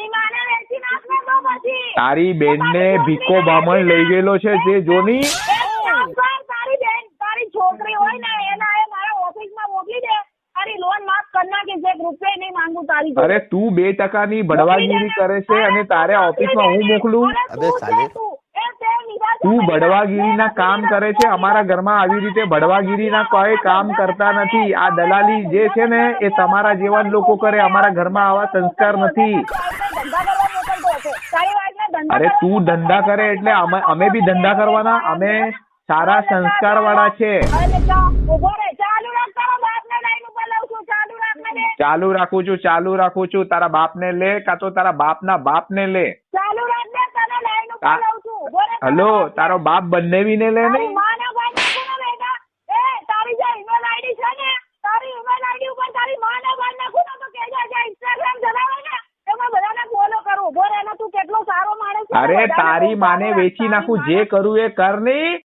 તારી માને વેચી નાખને તો પછી તારી બેનને ભીકો બામણ લઈ ગયેલો છે જે જોની. તારી બેન તારી છોકરી હોય ને એના એ મારા ઓફિસમાં મોકલી દે. તારી લોન માફ કરી નાખી છે. રૂપિયા નહીં માંગુ તારી જોડે. અરે તું 2% બળવાગીરી કરે છે અને તારે ઓફિસમાં હું મોકલું? અબે સાલે તું બળવાગીરીના કામ કરે છે. અમારા ઘરમાં આવી રીતે બળવાગીરીના કોઈ કામ કરતા નથી. આ દલાલી જે છે ને એ તમારા જેવા જ લોકો કરે. અમારા ઘરમાં આવા સંસ્કાર નથી. અરે તું ધંધા કરે એટલે અમે બી ધંધા કરવાના. અમે સારા સંસ્કાર વાળા છે. ચાલુ રાખું છું. તારા બાપને લે કાં તો તારા બાપના બાપને લે. હલો, તારો બાપ બંનેવીને લે ને. અરે તારી માને વેચી નાખું. જે કરું એ કર નહીં.